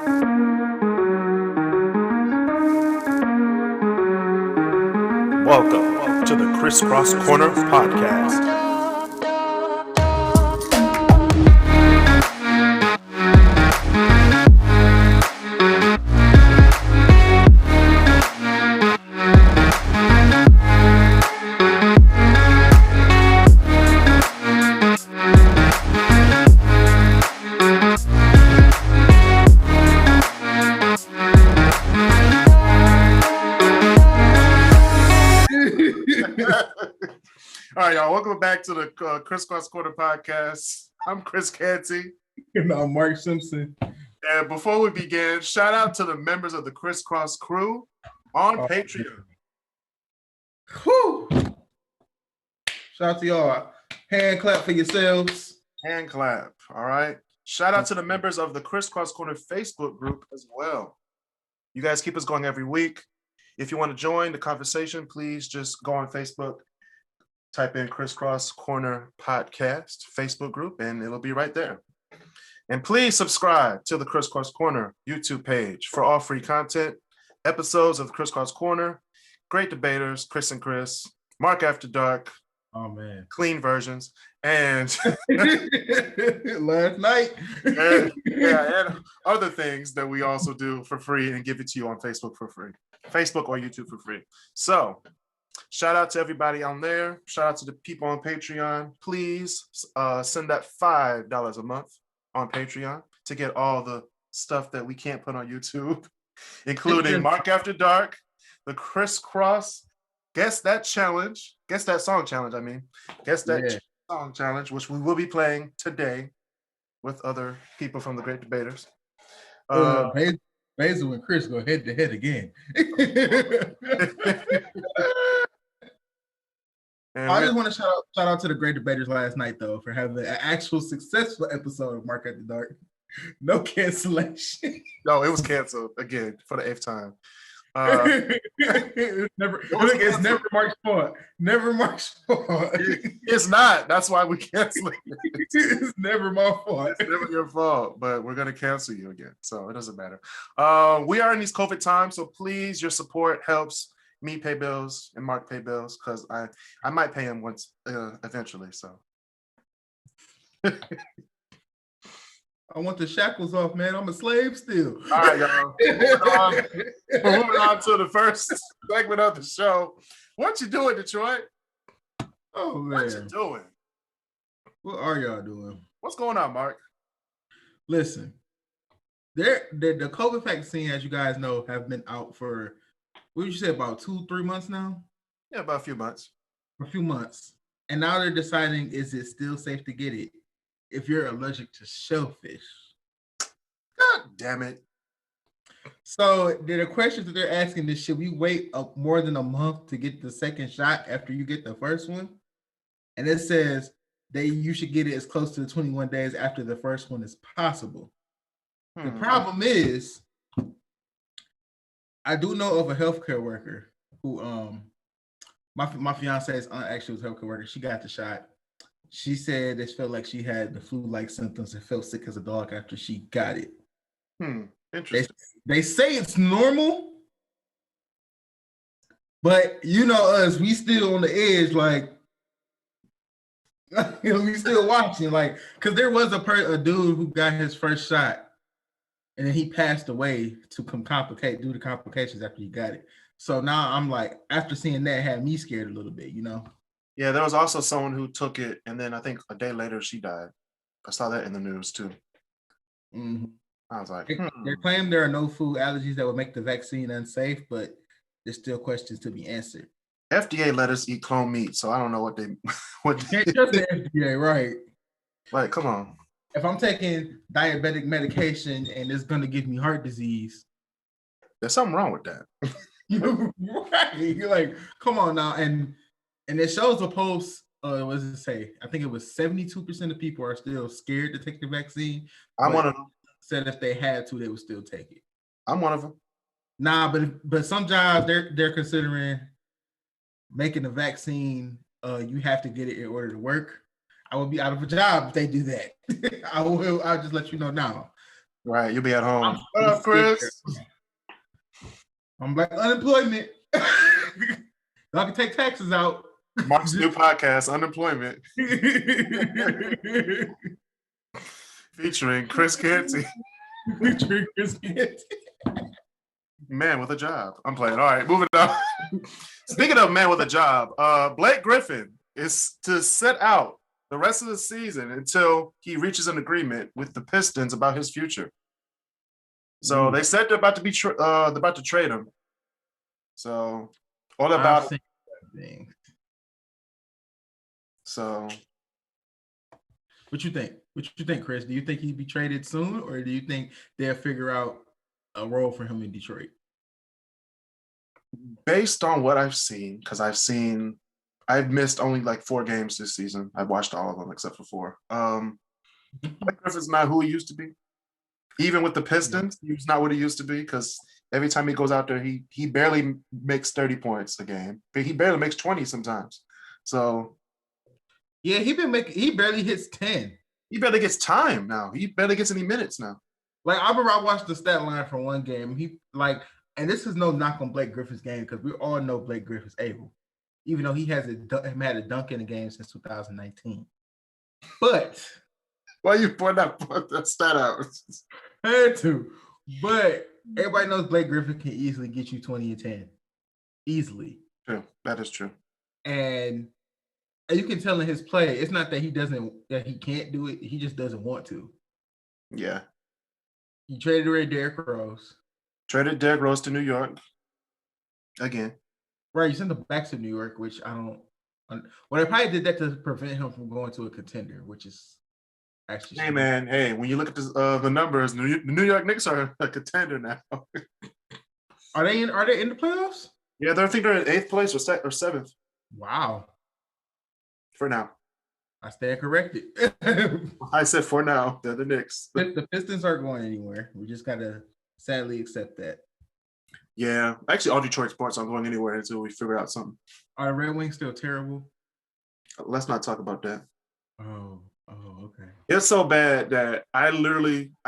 Welcome to the Crisscross Corner Podcast. All right, y'all. Welcome back to the Crisscross Corner Podcast. I'm Chris Canty. And I'm Mark Simpson. And before we begin, shout out to the members of the Crisscross crew on Patreon. Whew. Shout out to y'all. Hand clap for yourselves. Hand clap. All right. Shout out to the members of the Crisscross Corner Facebook group as well. You guys keep us going every week. If you want to join the conversation, please just go on Facebook, type in Crisscross Corner Podcast Facebook group, and it'll be right there. And please subscribe to the Crisscross Corner YouTube page for all free content, episodes of the Crisscross Corner, great debaters, Chris and Chris, Mark After Dark, oh man, clean versions, and last night, and other things that we also do for free and give it to you on Facebook for free, Facebook or YouTube for free. So shout out to everybody on there. Shout out to the people on Patreon. Please send that $5 a month on Patreon to get all the stuff that we can't put on YouTube, including Mark After Dark, the Crisscross Guess That Challenge, Guess That Song Challenge, Guess That Song Challenge, which we will be playing today with other people from the Great Debaters. Basil and Chris go head to head again. I just want to shout out to the Great Debaters last night, though, for having an actual successful episode of Mark After Dark. No cancellation. No, it was canceled again for the 8th time. It's never Mark's fault. Never Mark's fault. It's not. That's why we canceled it. It's never my fault. It's never your fault, but we're going to cancel you again. So it doesn't matter. We are in these COVID times, so please, your support helps me pay bills and Mark pay bills, because I might pay him once eventually. So I want the shackles off, man. I'm a slave still. All right, y'all. Moving on to the first segment of the show. What you doing, Detroit? Oh man, what you doing? What are y'all doing? What's going on, Mark? Listen, the COVID vaccine, as you guys know, have been out for, what did you say, about 2-3 months now? Yeah, about a few months. A few months. And now they're deciding, is it still safe to get it if you're allergic to shellfish? God damn it. So the questions that they're asking is, should we wait more than a month to get the second shot after you get the first one? And it says you should get it as close to the 21 days after the first one as possible. The problem is, I do know of a healthcare worker who, my fiance's aunt actually was a healthcare worker. She got the shot. She said it felt like she had the flu-like symptoms and felt sick as a dog after she got it. Interesting. They say it's normal, but you know us, we still on the edge, like, we still watching, like, because there was a dude who got his first shot, and then he passed away due to complications after he got it. So now I'm like, after seeing that, had me scared a little bit, you know? Yeah, there was also someone who took it, and then I think a day later she died. I saw that in the news too. Mm-hmm. I was like, They claim there are no food allergies that would make the vaccine unsafe, but there's still questions to be answered. FDA let us eat clone meat, so I don't know what they Can't trust the FDA, right? Like, come on. If I'm taking diabetic medication and it's gonna give me heart disease, there's something wrong with that. Right? You're like, come on now, and it shows a post. What does it say? I think it was 72% of people are still scared to take the vaccine. I'm one of them. Said if they had to, they would still take it. I'm one of them. Nah, but some jobs they're considering making the vaccine. You have to get it in order to work. I will be out of a job if they do that. I'll just let you know now. Right, you'll be at home. I'm What up, Chris? I'm like, unemployment. I can take taxes out. Mark's new podcast, Unemployment, featuring Chris Canty. Featuring Chris Canty. Man with a job. I'm playing. All right, moving on. Speaking of man with a job, Blake Griffin is to sit out the rest of the season until he reaches an agreement with the Pistons about his future. So they said they're about to trade him. So all about it. So what you think? What you think, Chris? Do you think he'd be traded soon, or do you think they'll figure out a role for him in Detroit? Based on what I've seen, because I've missed only like 4 games this season. I've watched all of them except for 4. Blake Griffin's not who he used to be. Even with the Pistons, he's not what he used to be, because every time he goes out there, he barely makes 30 points a game. But he barely makes 20 sometimes. So yeah, he barely hits 10. He barely gets time now. He barely gets any minutes now. Like, I remember I watched the stat line from one game. And this is no knock on Blake Griffin's game, because we all know Blake Griffin's able, even though he had a dunk in the game since 2019. But why you point that stat out? I had to. But everybody knows Blake Griffin can easily get you 20 and 10. Easily. True. That is true. And you can tell in his play, it's not that he can't do it. He just doesn't want to. Yeah. He traded away Derrick Rose. Traded Derrick Rose to New York. Again. Right. You sent him back to New York, which I don't. Well, they probably did that to prevent him from going to a contender, which is actually. Hey, man. Hey, when you look at the numbers, the New York Knicks are a contender now. Are they in the playoffs? Yeah, I think they're in 8th place or 7th. Wow. For now. I stand corrected. I said for now. They're the Knicks. The Pistons aren't going anywhere. We just got to sadly accept that. Yeah. Actually, all Detroit sports aren't going anywhere until we figure out something. Are the Red Wings still terrible? Let's not talk about that. Oh, okay. It's so bad that I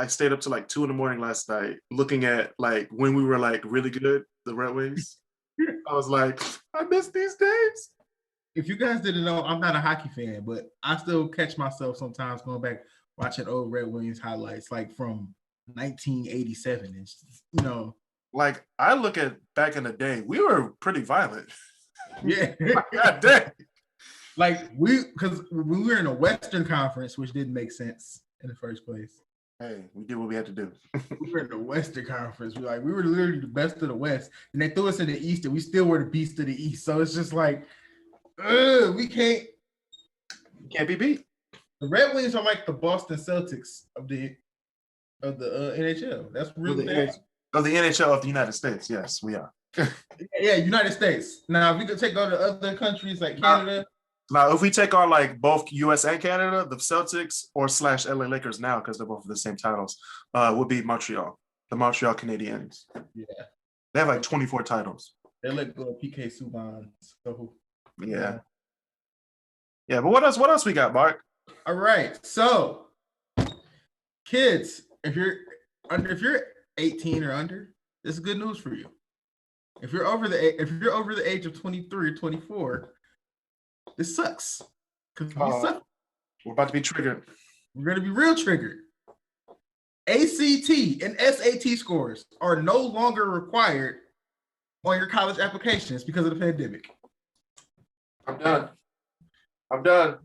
stayed up to like 2 a.m. last night looking at like when we were like really good, the Red Wings. I was like, I miss these days. If you guys didn't know, I'm not a hockey fan, but I still catch myself sometimes going back watching old Red Wings highlights, like from 1987, and Like, I look at back in the day, we were pretty violent. Yeah. God dang. Like, because we were in a Western Conference, which didn't make sense in the first place. Hey, we did what we had to do. We were in the Western Conference. We were literally the best of the West, and they threw us in the East, and we still were the beast of the East. So it's just like, we can't be beat. The Red Wings are like the Boston Celtics of the NHL. That's really of the NHL of the United States. Yes, we are. Yeah, United States. Now, if we could take on to other countries like Canada. Now, if we take on like both US and Canada, the Celtics or / LA Lakers now, because they're both the same titles, would be Montreal, the Montreal Canadiens. Yeah, they have like 24 titles. They let go of PK Subban. So yeah. But what else we got, Mark? All right, so kids, if you're 18 or under, this is good news for you. If you're over the age of 23 or 24, this sucks. Because we're about to be triggered. We're going to be real triggered. ACT and SAT scores are no longer required on your college applications because of the pandemic. I'm done.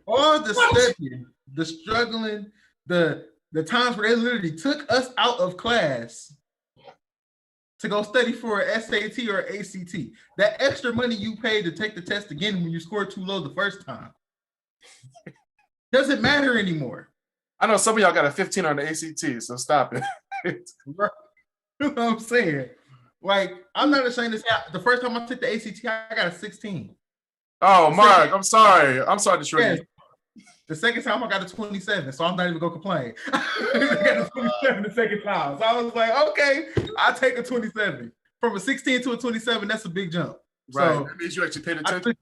All the studying, the struggling, the times where they literally took us out of class to go study for an SAT or ACT. That extra money you paid to take the test again when you scored too low the first time doesn't matter anymore. I know some of y'all got a 15 on the ACT, so stop it. You know what I'm saying? Like, I'm not ashamed to say the first time I took the ACT, I got a 16. Oh, Mark, I'm sorry. I'm sorry to trigger you. The second time I got a 27, so I'm not even gonna complain. I got a 27 the second time. So I was like, okay, I'll take a 27. From a 16 to a 27, that's a big jump. Right. So, that means you actually paid attention.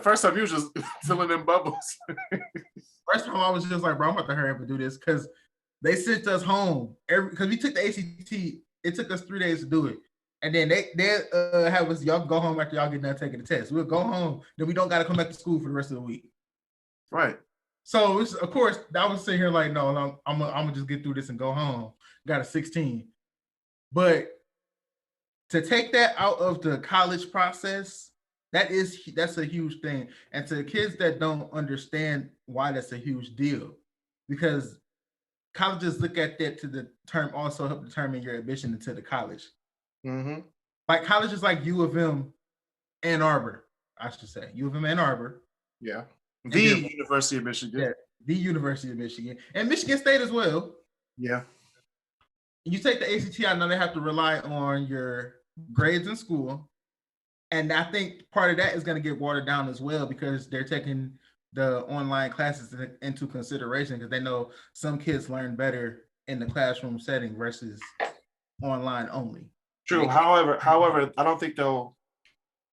First time you was just filling in bubbles. First time I was just like, bro, I'm about to hurry up and do this because they sent us home because we took the ACT. It took us 3 days to do it. And then they have us, y'all go home after y'all get done taking the test. We'll go home, then we don't got to come back to school for the rest of the week. Right. So of course, I was sitting here like, no, I'm gonna just get through this and go home. Got a 16. But to take that out of the college process, that's a huge thing. And to kids that don't understand why that's a huge deal, because colleges look at that to the term also help determine your admission into the college. Mm-hmm. Like colleges like U of M, Ann Arbor, I should say, U of M, Ann Arbor. Yeah. The University of Michigan. Yeah, the University of Michigan. And Michigan State as well. Yeah. You take the ACT out, now they have to rely on your grades in school. And I think part of that is going to get watered down as well because they're taking the online classes into consideration because they know some kids learn better in the classroom setting versus online only. True. However, I don't think they'll,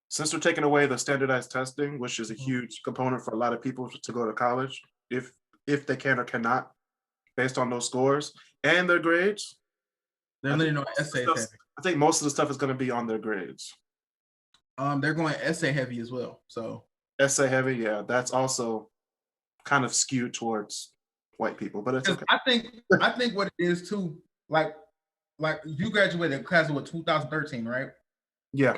since they're taking away the standardized testing, which is a huge component for a lot of people to go to college, if they can or cannot, based on those scores and their grades. They're letting on essay heavy. I think most of the stuff is going to be on their grades. They're going essay heavy as well. So essay heavy, yeah, that's also kind of skewed towards white people, but it's okay. I think what it is too, like you graduated class of 2013, right? Yeah.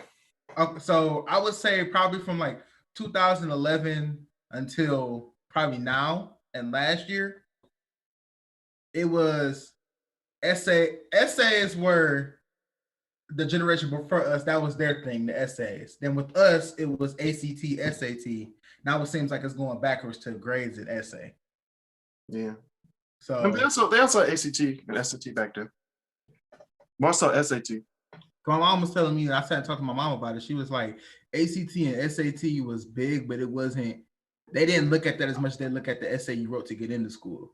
So I would say probably from like 2011 until probably now and last year, it was essays were the generation before us, that was their thing, the essays. Then with us, it was ACT, SAT. Now it seems like it's going backwards to grades and essay. Yeah. So they also had ACT and SAT back then. More so SAT. My mom was telling me, I sat and talked to my mom about it. She was like, ACT and SAT was big, but it wasn't, they didn't look at that as much as they look at the essay you wrote to get into school.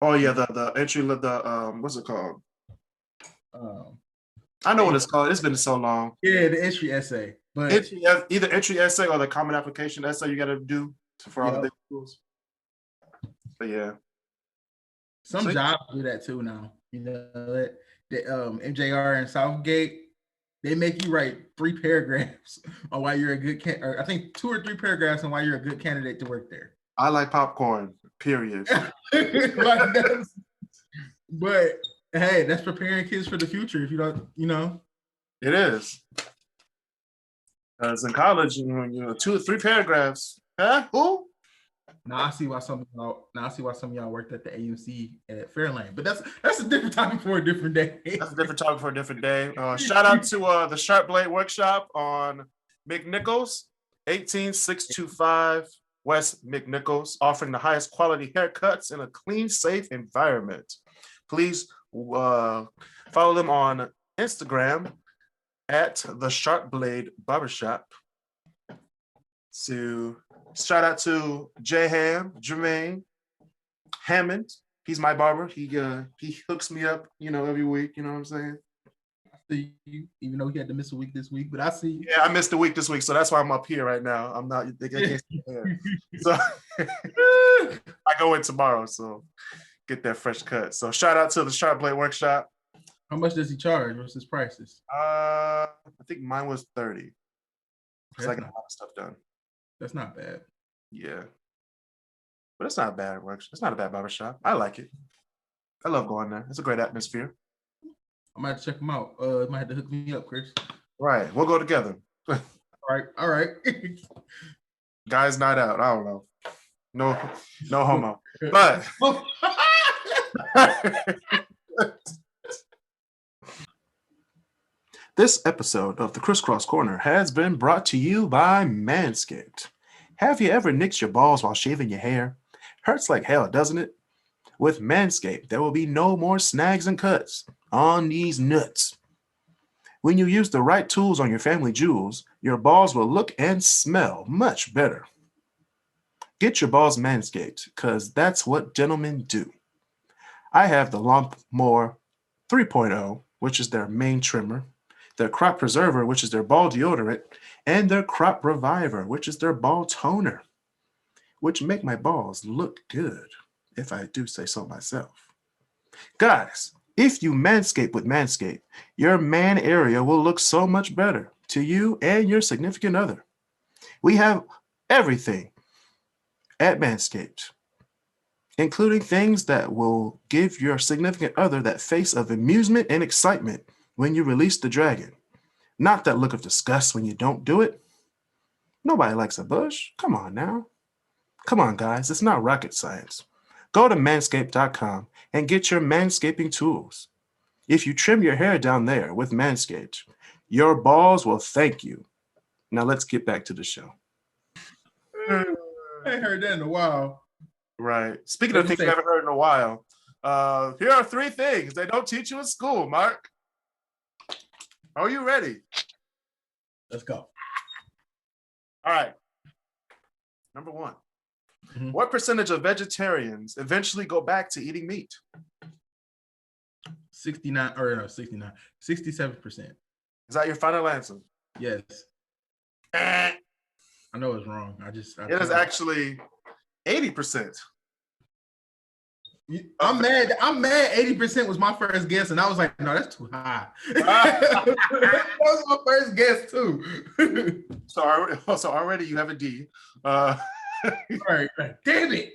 Oh yeah, the entry, what's it called? I know what it's called. It's been so long. Yeah, the entry essay. But either entry essay or the common application essay you got to do for all the big schools. But yeah, some jobs do that too now. You know, the MJR and Southgate, they make you write 3 paragraphs on why you're a good or I think 2 or 3 paragraphs on why you're a good candidate to work there. I like popcorn. Period. But hey, that's preparing kids for the future. If you don't, you know, it is. Because in college, you know, 2 or 3 paragraphs. Huh? Who? Now I see why some of y'all worked at the AMC at Fairlane. But that's a different topic for a different day. That's a different topic for a different day. Shout out to the Sharp Blade Workshop on McNichols, 18625 West McNichols, offering the highest quality haircuts in a clean, safe environment. Please follow them on Instagram at the Sharp Blade Barbershop. So shout out to Jermaine Hammond. He's my barber. He hooks me up, you know, every week. You know what I'm saying? I see you, even though he had to miss a week this week, but I see you. Yeah, I missed a week this week, so that's why I'm up here right now. I'm not. I can't see hair. So I go in tomorrow, so get that fresh cut. So shout out to the Sharp Blade Workshop. How much does he charge? What's his prices? I think mine was 30. Because I got a lot of stuff done. That's not bad. Yeah. But it's not bad work. It's not a bad barbershop. I like it. I love going there. It's a great atmosphere. I might have to check them out. You might have to hook me up, Chris. Right. We'll go together. All right. Guys night out. I don't know. No homo. But this episode of the Crisscross Corner has been brought to you by Manscaped. Have you ever nicked your balls while shaving your hair? Hurts like hell, doesn't it? With Manscaped, there will be no more snags and cuts on these nuts. When you use the right tools on your family jewels, your balls will look and smell much better. Get your balls manscaped, because that's what gentlemen do. I have the Lawnmower 3.0, which is their main trimmer, their Crop Preserver, which is their ball deodorant, and their Crop Reviver, which is their ball toner. which make my balls look good, if I do say so myself. Guys, if you manscape with Manscaped, your man area will look so much better to you and your significant other. We have everything at Manscaped, including things that will give your significant other that face of amusement and excitement when you release the dragon. Not that look of disgust when you don't do it. Nobody likes a bush. Come on now. Come on, guys. It's not rocket science. Go to manscaped.com and get your manscaping tools. If you trim your hair down there with Manscaped, your balls will thank you. Now let's get back to the show. I ain't heard that in a while. Right. Speaking of things you haven't heard in a while, here are 3 things they don't teach you in school, Mark. Are you ready? Let's go. All right. Number 1. What percentage of vegetarians eventually go back to eating meat? 67%. Is that your final answer? Yes. I know it's wrong. It is actually 80%. I'm mad. 80% was my first guess, and I was like, no, that's too high. That was my first guess too. So already you have a D. All right. Damn it.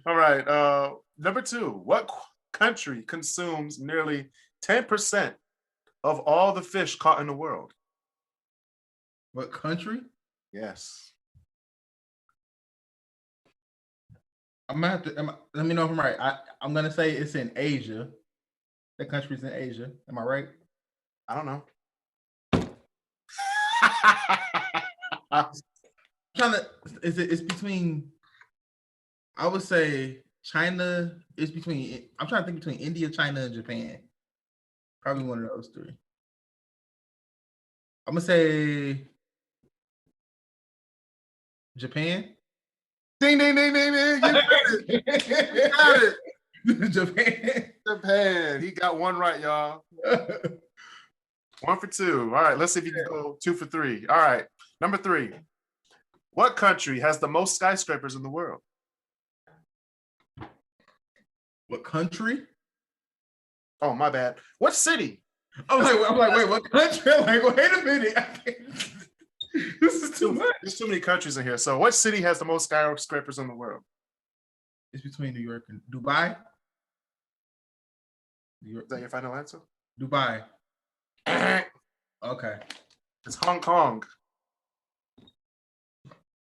All right. Number 2. What country consumes nearly 10% of all the fish caught in the world? What country? Yes. I'm gonna have to. Let me know if I'm right. I'm gonna say it's in Asia. The country's in Asia. Am I right? I don't know. It's between. I would say China is between. I'm trying to think between India, China, and Japan. Probably one of those 3. I'm gonna say Japan. Ding, ding, ding, ding, ding. You got it. Japan. He got 1 right, y'all. 1 for 2. All right. Let's see if you can go 2 for 3. All right. Number 3. What country has the most skyscrapers in the world? What country? Oh, my bad. What city? I'm like, wait, what country? I'm like, wait a minute. This is too much. There's too many countries in here. So what city has the most skyscrapers in the world? It's between New York and Dubai. Is that your final answer? Dubai. Okay. It's Hong Kong.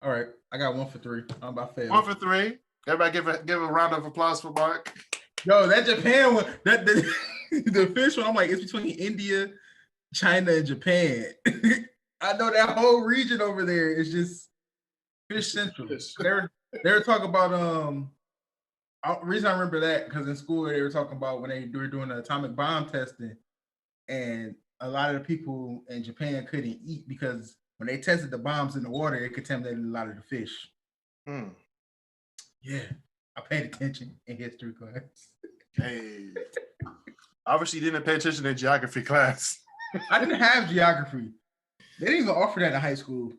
All right. I got 1 for 3. I'm about to fail. 1 for 3. Everybody give a round of applause for Mark. Yo, that Japan one, the fish one, I'm like, it's between India, China, and Japan. I know that whole region over there is just fish central. They were talking about reason I remember that because in school they were talking about when they were doing the atomic bomb testing, and a lot of the people in Japan couldn't eat because when they tested the bombs in the water, it contaminated a lot of the fish. Yeah, I paid attention in history class. Hey, obviously you didn't pay attention in geography class. I didn't have geography. They didn't even offer that in high school.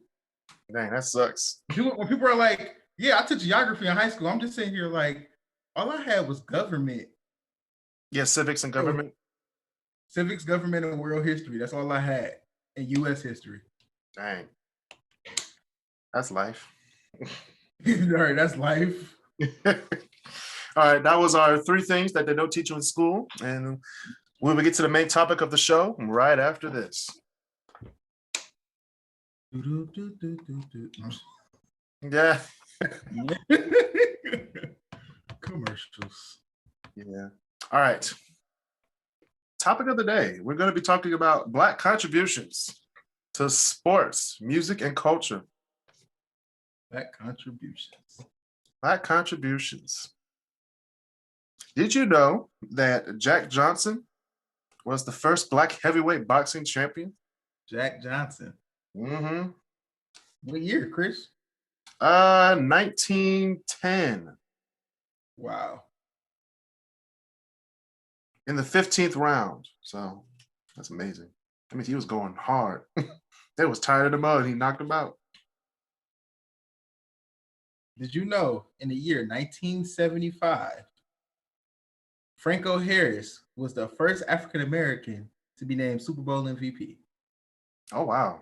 Dang, that sucks. When people are like, yeah, I took geography in high school, I'm just sitting here like, all I had was government. Yeah, civics and government. Civics, government, and world history. That's all I had. And U.S. history. Dang. That's life. All right, that's life. All right, that was our 3 things that they don't teach you in school. And we will get to the main topic of the show right after this. Yeah. Commercials. Yeah. All right. Topic of the day. We're going to be talking about Black contributions to sports, music, and culture. Black contributions. Black contributions. Did you know that Jack Johnson was the first Black heavyweight boxing champion? Jack Johnson. Mm-hmm. What year, Chris? 1910. Wow. In the 15th round. So that's amazing. I mean, he was going hard. They was tired of the mud. He knocked him out. Did you know in the year 1975, Franco Harris was the first African American to be named Super Bowl MVP Oh, wow.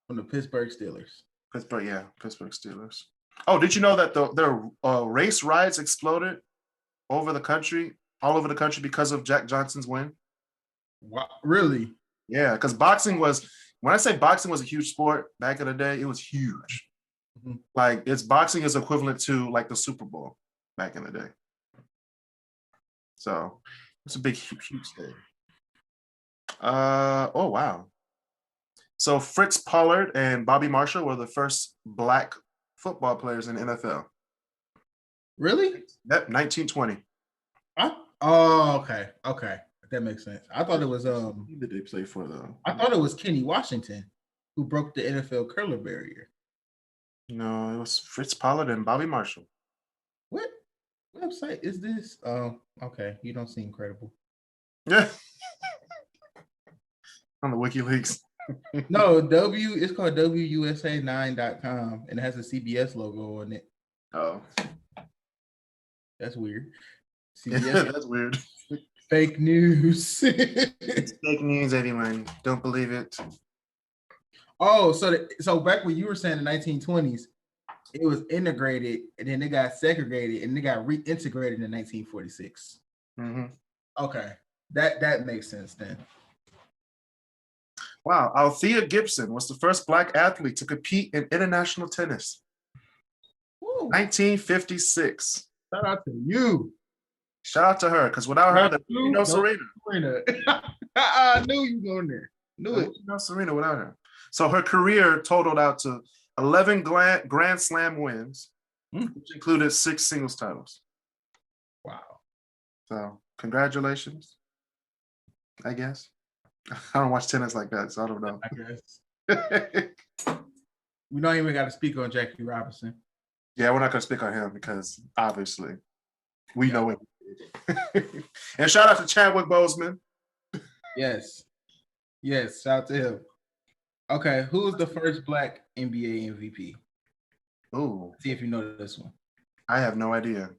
from the Pittsburgh Steelers? Pittsburgh Steelers. Oh, did you know that their race riots exploded all over the country because of Jack Johnson's win? Wow, really? Yeah, because when I say boxing was a huge sport back in the day, it was huge. Mhm. Like boxing is equivalent to like the Super Bowl back in the day. So it's a big, huge thing. Oh wow. So Fritz Pollard and Bobby Marshall were the first Black football players in the NFL. Really? Yep, 1920. Oh, okay. Okay. That makes sense. I thought it was Who did they play for though? I thought it was Kenny Washington who broke the NFL curler barrier. No, it was Fritz Pollard and Bobby Marshall. What website is this? Oh, okay. You don't seem credible. Yeah. On the WikiLeaks. No, it's called WUSA9.com and it has a CBS logo on it. Oh. That's weird. CBS. That's weird. Fake news. It's fake news, everyone. Don't believe it. Oh, so back when you were saying the 1920s, it was integrated and then they got segregated and they got reintegrated in 1946. Mm-hmm. Okay, that makes sense then. Wow, Althea Gibson was the first Black athlete to compete in international tennis. Woo. 1956. Shout out to you. Shout out to her, because without her, there would be no Serena. I knew you going there. Knew it. No Serena without her. So her career totaled out to 11 Grand Slam wins, which included 6 singles titles. Wow. So congratulations, I guess. I don't watch tennis like that, so I don't know. I guess. We don't even got to speak on Jackie Robinson. Yeah, we're not going to speak on him because obviously we know it. And shout out to Chadwick Boseman. Yes. Yes, shout out to him. Okay, who was the first Black NBA MVP? Ooh. See if you know this one. I have no idea.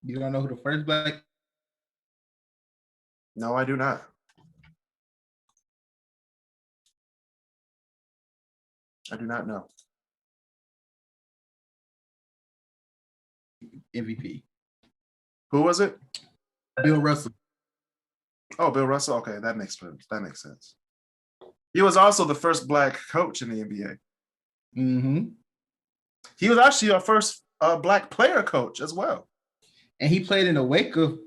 You don't know who the first Black? No, I do not. I do not know. MVP. Who was it? Bill Russell. Oh, Bill Russell. Okay, that makes sense. He was also the first Black coach in the NBA. Mm-hmm. He was actually our first Black player coach as well. And he played in the wake of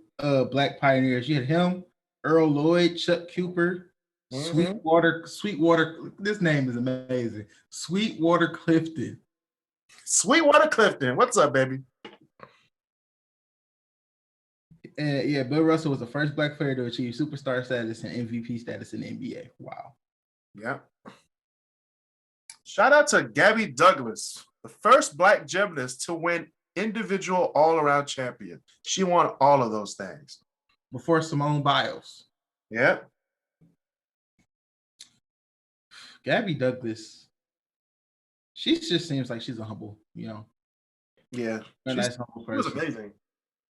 Black pioneers. You had him, Earl Lloyd, Chuck Cooper, Sweetwater. This name is amazing. Sweetwater Clifton. Sweetwater Clifton. What's up, baby? Yeah, Bill Russell was the first Black player to achieve superstar status and MVP status in the NBA. Wow. Yeah. Shout out to Gabby Douglas, the first Black gymnast to win individual all-around champion. She won all of those things. Before Simone Biles. Yeah. Gabby Douglas, she just seems like she's a humble, Yeah. A nice humble person. She was amazing.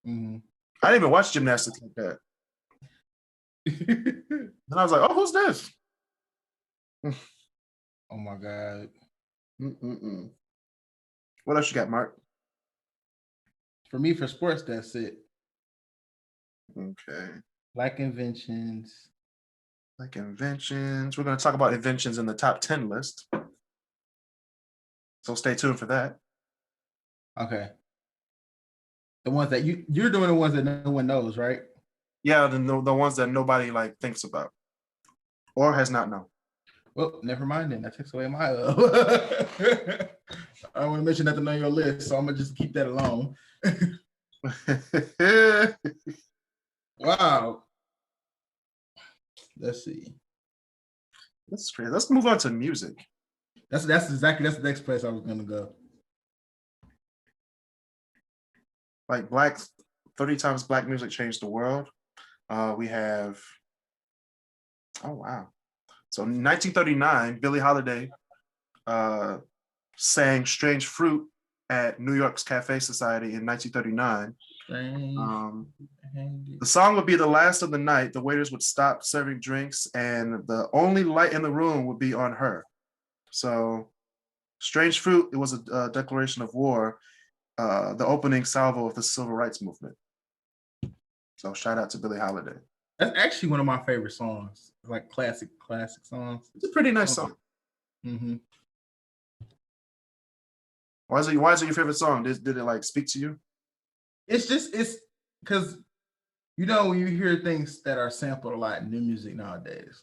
Mm-hmm. I didn't even watch gymnastics like that. And I was like, oh, who's this? Oh my God. What else you got, Mark? For me, for sports, that's it. Okay. Black inventions. Black inventions. We're going to talk about inventions in the top 10 list. So stay tuned for that. Okay. The ones that you're doing the ones that no one knows, right? Yeah, the ones that nobody thinks about or has not known. Well, never mind then. That takes away my I don't want to mention nothing on your list, so I'm gonna just keep that alone. Wow. Let's see. That's crazy. Let's move on to music. That's the next place I was gonna go. Like 30 times Black music changed the world. We have, oh wow. So in 1939, Billie Holiday sang Strange Fruit at New York's Cafe Society in 1939. Strange. The song would be the last of the night. The waiters would stop serving drinks, and the only light in the room would be on her. So, Strange Fruit, it was a declaration of war, the opening salvo of the civil rights movement. So, shout out to Billie Holiday. That's actually one of my favorite songs, like classic songs. It's a pretty nice song. Mm-hmm. Why is it your favorite song? Did it like speak to you? It's because when you hear things that are sampled a lot in new music nowadays,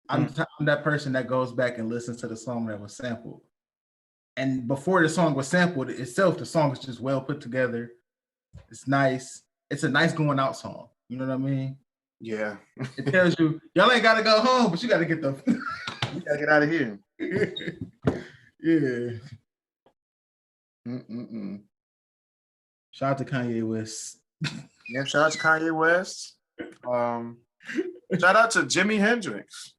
I'm that person that goes back and listens to the song that was sampled. And before the song was sampled itself, the song is just well put together. It's nice. It's a nice going out song. You know what I mean? Yeah. It tells you, y'all ain't gotta go home, but you gotta get you gotta get out of here. Yeah. Mm-mm-mm. Shout out to Kanye West. Yeah, shout out to Kanye West. Shout out to Jimi Hendrix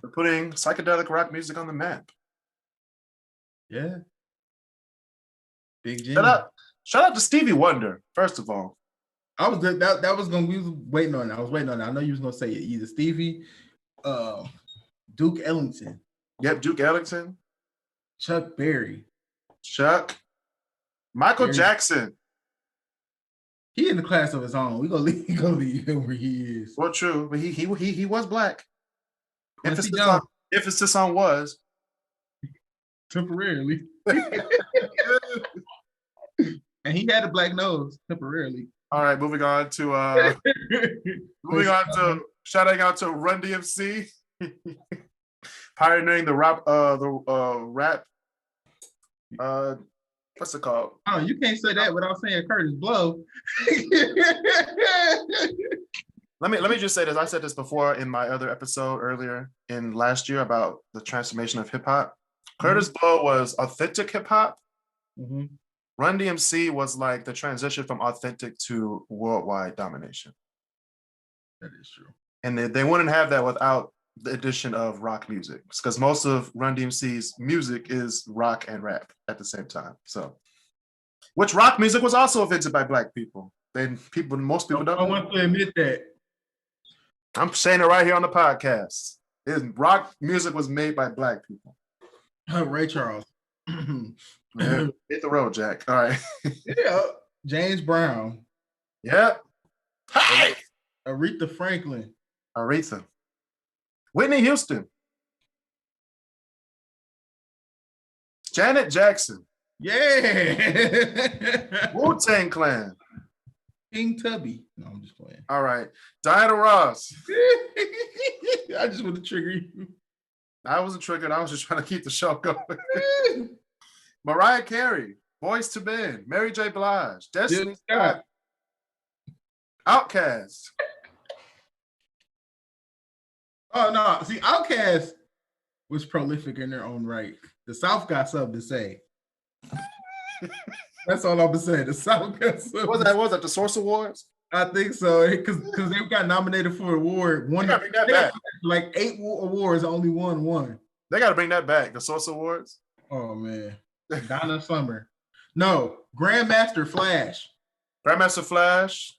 for putting psychedelic rock music on the map. Yeah. Big Jimmy. Shout out to Stevie Wonder, first of all. I was that was gonna we was waiting on it. I was waiting on it. I know you was gonna say it. Either Stevie, Duke Ellington. Yep, Duke Ellington. Chuck Berry. Michael Berry. Jackson. He in the class of his own. We gonna leave him where he is. Well, true, but he was black. Emphasis on was temporarily. And he had a black nose temporarily. All right, moving on to shouting out to Run DMC, pioneering the rap. What's it called? Oh, you can't say that without saying Curtis Blow. Let me just say this. I said this before in my other episode earlier in last year about the transformation of hip hop. Curtis Blow was authentic hip hop. Mm-hmm. Run DMC was like the transition from authentic to worldwide domination. That is true. And they wouldn't have that without the addition of rock music, because most of Run DMC's music is rock and rap at the same time. So, which rock music was also invented by black people. Most people don't. I want to admit that. I'm saying it right here on the podcast. Rock music was made by black people. Ray Charles. Yeah, hit the road, Jack. All right. Yeah. James Brown. Yep. Hey! Aretha Franklin. Aretha. Whitney Houston. Janet Jackson. Yeah. Wu-Tang Clan. King Tubby. No, I'm just playing. All right. Diana Ross. I just want to trigger you. I wasn't triggered. I was just trying to keep the show going. Mariah Carey. Boyz II Men. Mary J. Blige. Destiny Scott. Outkast. Oh, no. See, Outkast was prolific in their own right. The South got something to say. That's all I'm going to say. The South got something. Was that the Source Awards? I think so. Because they got nominated for an award. They got to bring that back. Like 8 awards, only won one. They got to bring that back. The Source Awards. Oh, man. Donna Summer. No. Grandmaster Flash. Grandmaster Flash.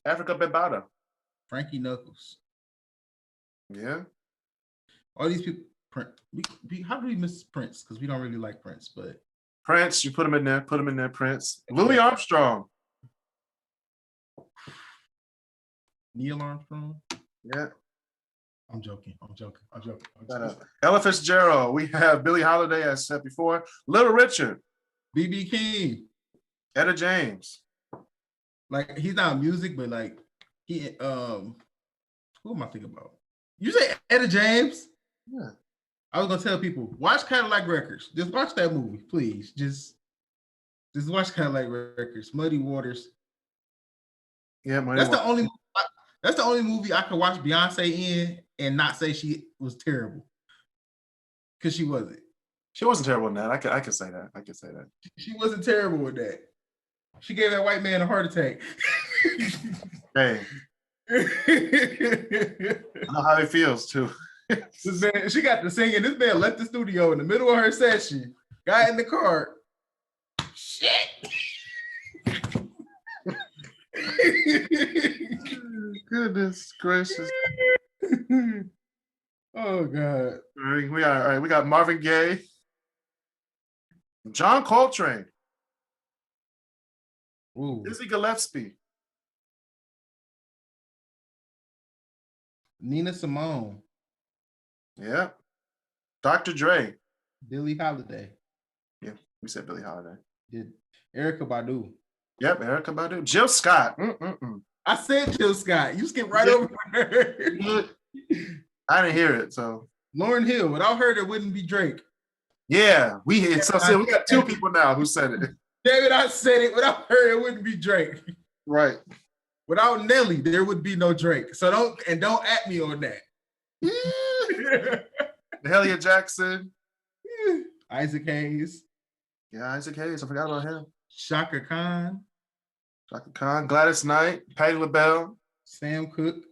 Africa Bambaataa. Frankie Knuckles. Yeah. All these people. How do we miss Prince? Because we don't really like Prince, but Prince, you put him in there. Prince. Louis Armstrong. Neil Armstrong. Yeah. I'm joking. Ella Fitzgerald. We have Billie Holiday, as I said before. Little Richard. B.B. King. Etta James. Like, he's not music, but like he who am I thinking about? You say Etta James? Yeah. I was gonna tell people, watch Cadillac Records. Just watch that movie, please. Just watch Cadillac Records. Muddy Waters. Yeah, that's the only movie I could watch Beyonce in and not say she was terrible. Because she wasn't. She wasn't terrible in that. I could say that. She wasn't terrible with that. She gave that white man a heart attack. Hey. I know how he feels too. This man, she got to singing. This man left the studio in the middle of her session. Got in the car. Shit. Goodness gracious. Oh God. All right, we got Marvin Gaye, John Coltrane, Ooh. Dizzy Gillespie, Nina Simone, yeah, Dr. Dre. Billie Holiday, Yeah, we said Billie Holiday. did Erica Badu. Yep, Erykah Badu. Jill Scott. I said Jill Scott. You skipped right over her. I didn't hear it, so. Lauryn Hill. Without her, there wouldn't be Drake. Yeah, we got two people now who said it. David, I said it. Without her, it wouldn't be Drake. Right. Without Nelly, there would be no Drake. So don't at me on that. Mahalia Jackson. Isaac Hayes. Yeah, Isaac Hayes. I forgot about him. Shaka Khan. Shaka Khan, Gladys Knight, Patti LaBelle, Sam Cooke.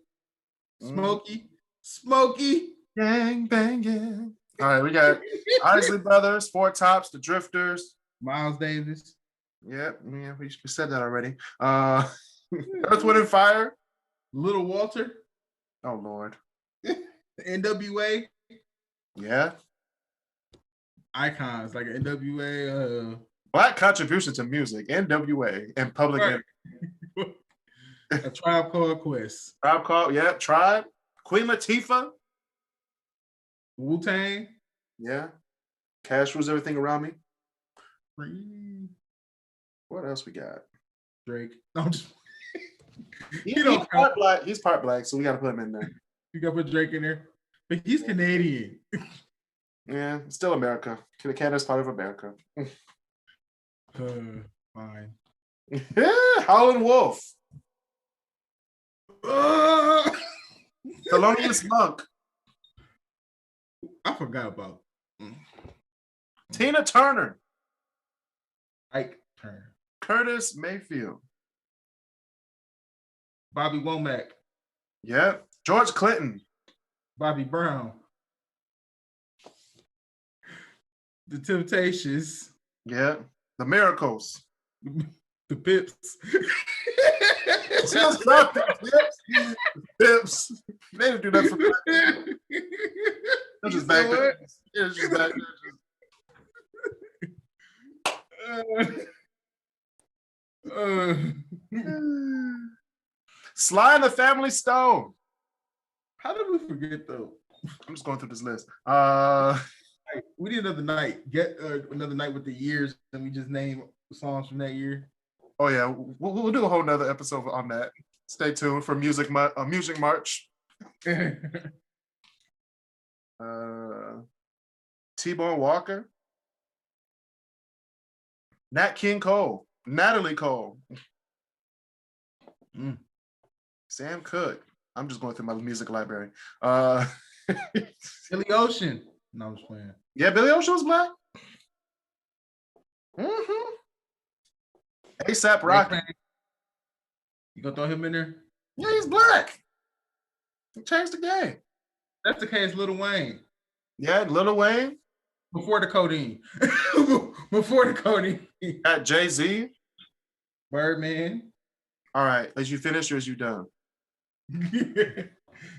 Smokey. Gang banging. All right, we got Isley Brothers, Four Tops, The Drifters, Miles Davis. Yep, yeah, we said that already. Earth, Wind, and Fire. Little Walter. Oh Lord. NWA. Yeah. Icons like NWA. Black contribution to music, NWA, and Public Enemy. A Tribe Called Quest. Tribe Called, yeah, Tribe. Queen Latifah. Wu-Tang. Yeah. Cash Rules Everything Around Me. What else we got? Drake. No, I'm just He's part black, so we gotta put him in there. You gotta put Drake in there. But he's Canadian. Yeah, still America. Canada's part of America. Fine. Yeah, Howlin' Wolf. Thelonious Monk. I forgot about Tina Turner. Ike Turner. Curtis Mayfield. Bobby Womack. Yep. George Clinton. Bobby Brown. The Temptations. Yeah. The Miracles. The Pips. Just not the Pips. They didn't do that for me. Just back there. Yeah, just back there. Sly and the Family Stone. How did we forget though? I'm just going through this list. We need another night. Get another night with the years, and we just name songs from that year. Oh yeah, we'll do a whole nother episode on that. Stay tuned for Music March. T-Bone Walker. Nat King Cole. Natalie Cole. Sam Cooke. I'm just going through my music library. Billy Ocean. No, I'm just playing. Yeah, Billy Ocean was black. Mm-hmm. A$AP Rocky. You gonna throw him in there? Yeah, he's black. He changed the game. That's the case, Lil Wayne. Yeah, Lil Wayne. Before the codeine. Before the codeine. At Jay-Z. Birdman. All right, as you finished or as you done?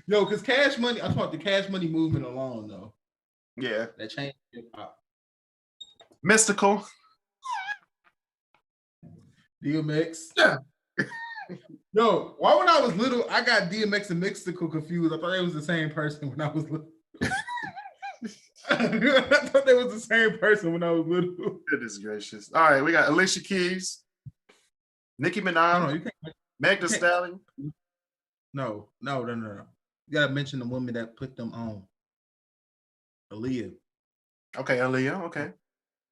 Yo, because Cash Money, I thought the Cash Money movement alone, though. Yeah. That changed hip hop. Mystical. DMX. Yeah. Yo, why when I was little, I got DMX and Mystical confused. I thought they was the same person when I was little. I thought they was the same person when I was little. Goodness gracious. All right, we got Alicia Keys, Nicki Minaj, Meg Thee Stallion. No. You gotta mention the woman that put them on. Aaliyah. Okay, Aaliyah. Okay.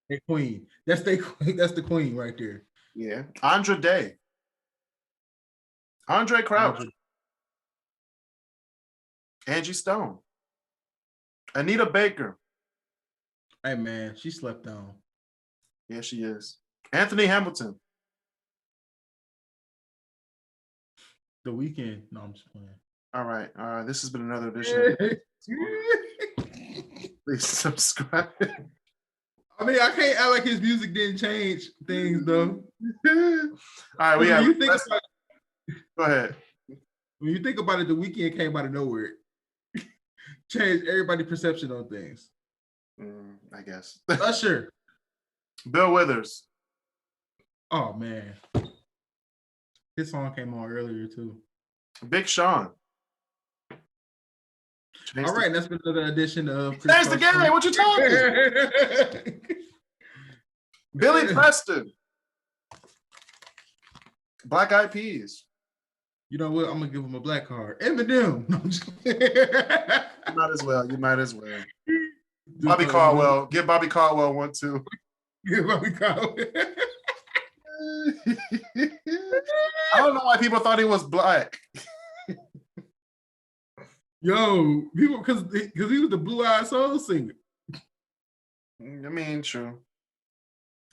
Hey, queen. That's the queen right there. Yeah. Andra Day. Andre Crouch. Angie Stone. Anita Baker. Hey man, she slept on. Yeah, she is. Anthony Hamilton. The Weeknd. No, I'm just playing. All right. This has been another edition. Please subscribe. I mean, I can't act like his music didn't change things though. All right, we have. Go ahead. When you think about it, The Weeknd came out of nowhere, changed everybody's perception on things. I guess. Usher. Bill Withers. Oh man, his song came on earlier too. Big Sean. All right, that's been another edition of. Thanks again. What you talking? Billy Preston. Black Eyed Peas. You know what? I'm gonna give him a black card. Eminem. You might as well. You might as well. Bobby Caldwell. Give Bobby Caldwell one too. Give Bobby Caldwell. I don't know why people thought he was black. Yo, people because he was the Blue Eyed Soul singer. I mean, true.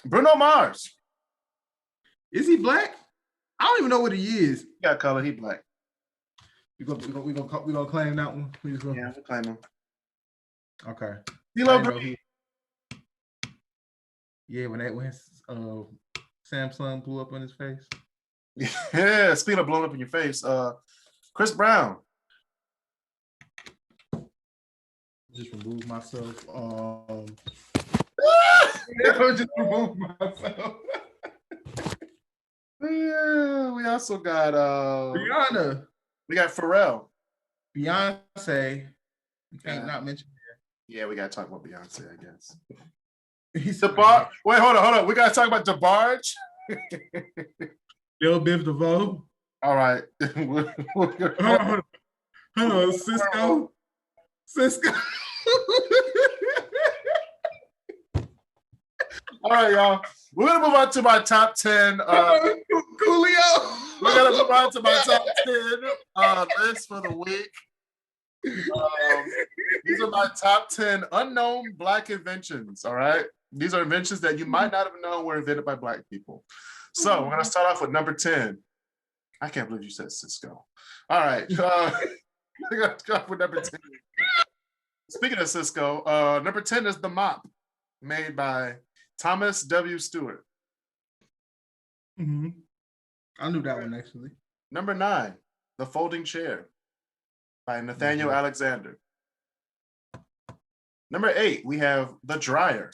Bruno Mars. Is he black? I don't even know what he is. He got color. He black. We gonna claim that one. Yeah, we claim him. Okay. Green. Yeah, when Samsung blew up on his face. Yeah, speaking of blowing up in your face, Chris Brown. Just remove myself. Just remove myself. Yeah, we also got Rihanna. We got Pharrell. Beyonce. You can't not mention her. Yeah, we gotta talk about Beyonce, I guess. Wait, hold on. We gotta talk about DeBarge. Lil Biv DeVoe. All right. Hold on, Cisco. All right, y'all. We're gonna move on to my top 10. Coolio. We're gonna move on to my top 10 list for the week. These are my top 10 unknown Black inventions. All right. These are inventions that you might not have known were invented by Black people. So we're gonna start off with number 10. I can't believe you said Cisco. All right. We're gonna start with number 10. Speaking of Cisco, number 10 is the mop, made by Thomas W. Stewart. Mm-hmm. I knew that one actually. Number 9, the folding chair by Nathaniel Alexander. Number 8, we have the dryer,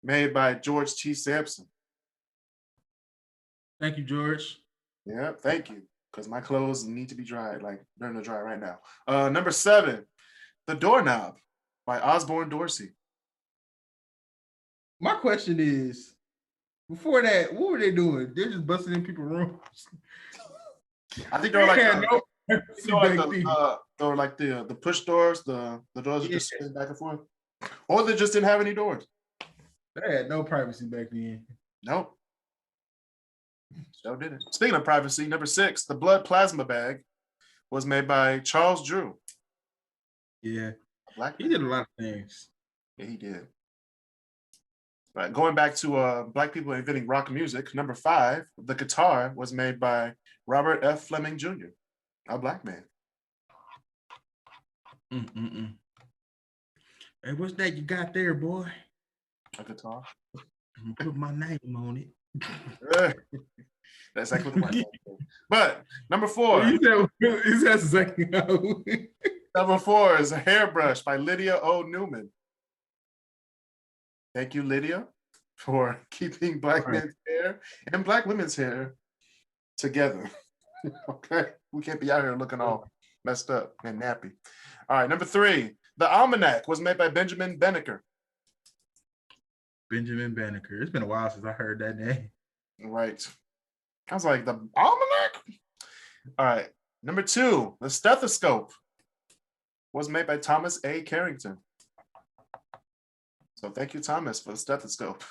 made by George T. Sampson. Thank you, George. Yeah, thank you. Because my clothes need to be dried, like they're in the dryer right now. Number 7, the doorknob by Osborne Dorsey. My question is, before that, what were they doing? They're just busting in people's rooms. I think they're like the push doors, the doors that just spin back and forth. Or they just didn't have any doors. They had no privacy back then. Nope. So didn't. Speaking of privacy, number 6, the blood plasma bag was made by Charles Drew. Yeah. Black he did a lot of things. Yeah, he did. Right. Going back to Black people inventing rock music, number 5, the guitar was made by Robert F. Fleming Jr., a Black man. Hey, what's that you got there, boy? A guitar. I'm gonna put my name on it. That's exactly what the But number 4. That's exactly how. Number 4 is a hairbrush by Lydia O. Newman. Thank you, Lydia, for keeping Black men's hair and Black women's hair together. Okay, we can't be out here looking all messed up and nappy. All right, number 3, the almanac was made by Benjamin Banneker. Benjamin Banneker. It's been a while since I heard that name. Right. I was like, the almanac? All right. Number 2, the stethoscope was made by Thomas A. Carrington. So thank you, Thomas, for the stethoscope.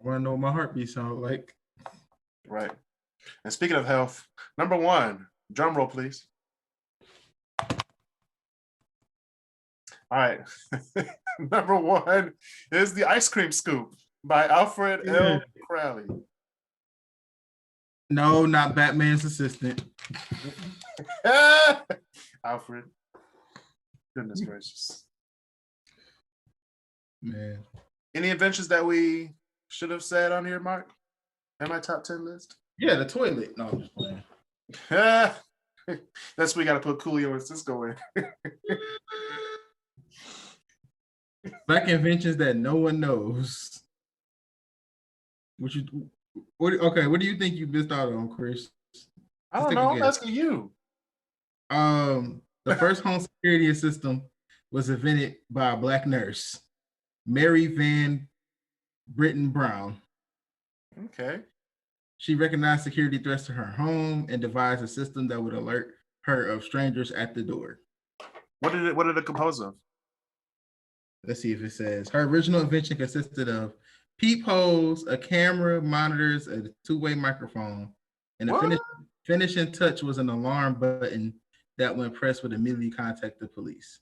I want to know what my heartbeat sounds like. Right. And speaking of health, number 1, drum roll, please. All right. Number 1 is the ice cream scoop by Alfred L. Crowley. No, not Batman's assistant. Alfred. Goodness gracious. Man. Any inventions that we should have said on here, Mark? In my top 10 list? Yeah, the toilet. No, I'm just playing. That's where we got to put Coolio and Cisco in. Black inventions that no one knows. What do you think you missed out on, Chris? I don't know. I'm asking you. The first home security system was invented by a Black nurse, Mary Van Britton Brown. Okay. She recognized security threats to her home and devised a system that would alert her of strangers at the door. What did it compose of? Let's see if it says. Her original invention consisted of peepholes, a camera, monitors, a two-way microphone, and the finishing touch was an alarm button that, when pressed, would immediately contact the police.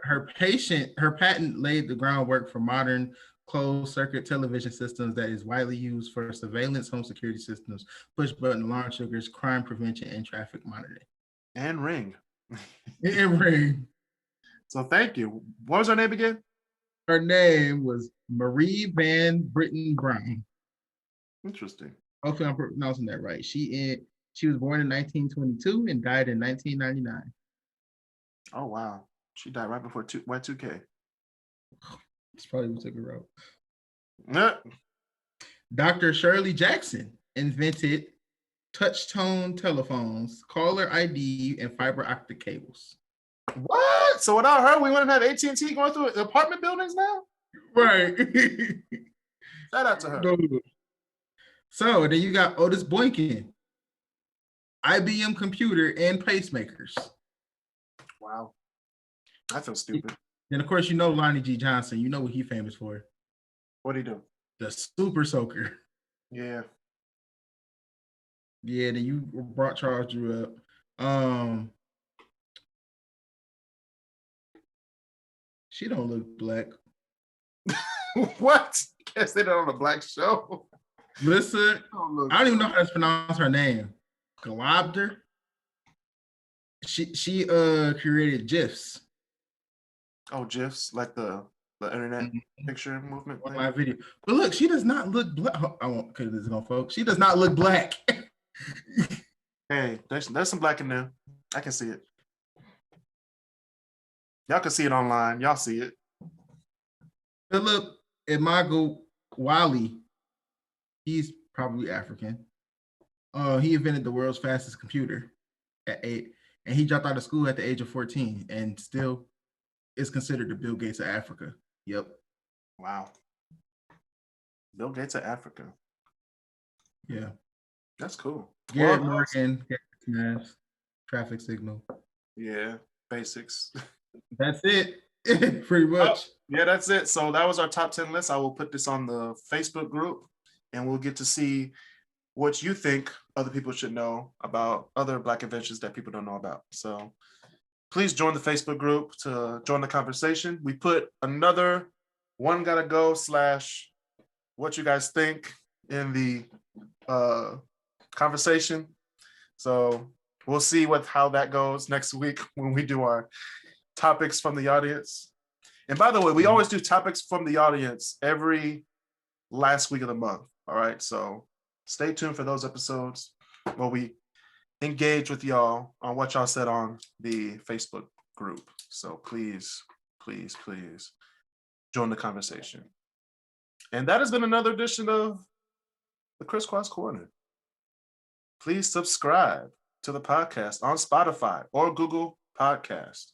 Her patent laid the groundwork for modern closed-circuit television systems that is widely used for surveillance, home security systems, push-button alarm triggers, crime prevention, and traffic monitoring. And Ring. And Ring. So thank you. What was her name again? Her name was Marie Van Britton Brown. Interesting. Hopefully I'm pronouncing that right. She was born in 1922 and died in 1999. Oh, wow. She died right before Y2K. It's probably what took her out. Yeah. Dr. Shirley Jackson invented touch-tone telephones, caller ID, and fiber optic cables. What? So without her, we wouldn't have AT&T going through apartment buildings now? Right. Shout out to her. So then you got Otis Boykin, IBM computer and pacemakers. Wow. I feel stupid. And of course, you know Lonnie G. Johnson. You know what he's famous for. What'd he do? The Super Soaker. Yeah. Yeah, then you brought Charles Drew up. She don't look Black. What? Guess they did on a Black show. Listen, I don't even know how to pronounce her name. Globder. She created GIFs. Oh, GIFs, like the internet picture movement on thing? my video. But look, she does not look Black. I won't cut this on, folks. She does not look Black. Hey, there's some Black in there. I can see it. Y'all can see it online. Y'all see it. Philip Imago Wally. He's probably African. He invented the world's fastest computer at 8, and he dropped out of school at the age of 14, and still is considered the Bill Gates of Africa. Yep. Wow. Bill Gates of Africa. Yeah. That's cool. Garrett Morgan, maps, traffic signal. Yeah, basics. That's it. Pretty much. Yeah, that's it. So that was our top 10 list. I will put this on the Facebook group, and we'll get to see what you think other people should know about other Black inventions that people don't know about. So please join the Facebook group to join the conversation. We put another one gotta go / what you guys think in the conversation. So we'll see how that goes next week when we do our topics from the audience. And by the way, we always do topics from the audience every last week of the month. All right. So stay tuned for those episodes where we engage with y'all on what y'all said on the Facebook group. So please, please, please join the conversation. And that has been another edition of the Crisscross Corner. Please subscribe to the podcast on Spotify or Google Podcast.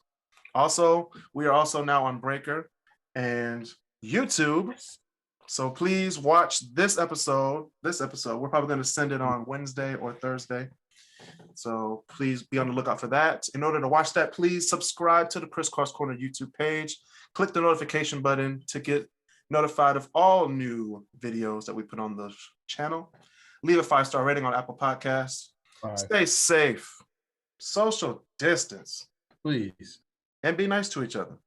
Also, we are also now on Breaker and YouTube. So please watch this episode. We're probably going to send it on Wednesday or Thursday. So please be on the lookout for that. In order to watch that, please subscribe to the Crisscross Corner YouTube page. Click the notification button to get notified of all new videos that we put on the channel. Leave a 5-star rating on Apple Podcasts. Stay safe. Social distance. Please. And be nice to each other.